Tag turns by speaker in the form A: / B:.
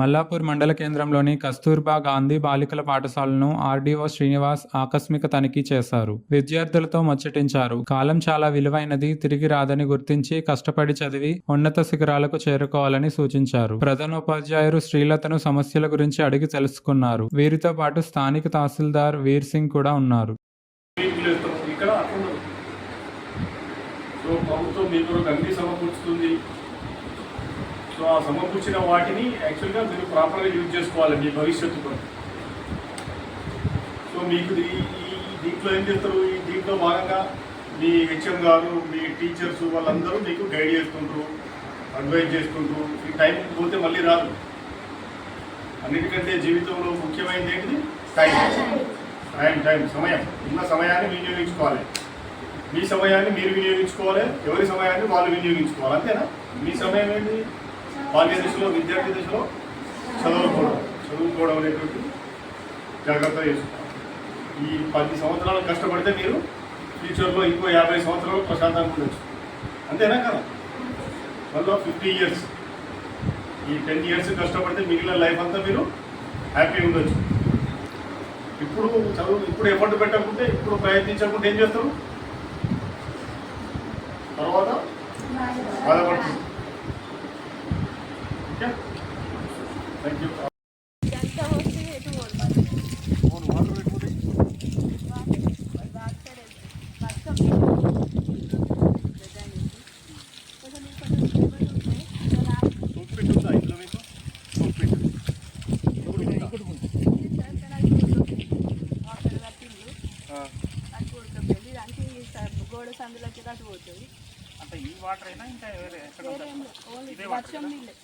A: మల్లాపూర్ మండల కేంద్రంలోని కస్తూర్బా గాంధీ బాలికల పాఠశాలను ఆర్డీఓ శ్రీనివాస్ ఆకస్మిక తనిఖీ చేశారు. విద్యార్థులతో ముచ్చటించారు. కాలం చాలా విలువైనది, తిరిగి రాదని గుర్తించి కష్టపడి చదివి ఉన్నత శిఖరాలకు చేరుకోవాలని సూచించారు. ప్రధానోపాధ్యాయులు శ్రీలతను సమస్యల గురించి అడిగి తెలుసుకున్నారు. వీరితో పాటు స్థానిక తహసీల్దార్ వీర్ సింగ్ కూడా ఉన్నారు.
B: ప్రభుత్వం మీ కొరకు అన్ని సమకూర్చుతుంది. సో ఆ సమకూర్చిన వాటిని యాక్చువల్గా మీరు ప్రాపర్గా యూజ్ చేసుకోవాలి మీ భవిష్యత్తు కొరకు. సో మీకు దీంట్లో ఏం చేస్తారు, ఈ దీంట్లో భాగంగా మీ హెచ్ఎం గారు, మీ టీచర్స్ వాళ్ళందరూ మీకు గైడ్ చేసుకుంటారు, అడ్వైజ్ చేసుకుంటూ. ఈ టైం పోతే మళ్ళీ రాదు. అన్నిటికంటే జీవితంలో ముఖ్యమైనది ఏంటిది? టైం సమయం. ఉన్న సమయాన్ని వినియోగించుకోవాలి. మీ సమయాన్ని మీరు వినియోగించుకోవాలి, ఎవరి సమయాన్ని వాళ్ళు వినియోగించుకోవాలి. అంతేనా? మీ సమయం ఏంటి? బాల్య దశలో, విద్యార్థి దశలో చదువుకోవడం అనేటువంటి జాగ్రత్త చేసుకోవాలి. ఈ 10 సంవత్సరాలు కష్టపడితే మీరు ఫ్యూచర్లో ఇంకో 50 సంవత్సరాలు ప్రశాంతంగా ఉండొచ్చు. అంతేనా కదా? మళ్ళీ 50 ఇయర్స్, ఈ 10 ఇయర్స్ కష్టపడితే మిగిలిన లైఫ్ అంతా మీరు హ్యాపీగా ఉండొచ్చు. ఇప్పుడు ఎఫర్ట్ పెట్టకుంటే, ఇప్పుడు ప్రయత్నించకుంటే ఏం చేస్తారు? తర్వాత బాధపడుతుంది. Okay, thank you.
C: గోడ సందులోకి కట్టు పోతుంది.
D: అంటే ఈ వాటర్ అయినా ఇంకా వేరే ఎక్కడ
C: వర్షం నీళ్ళే.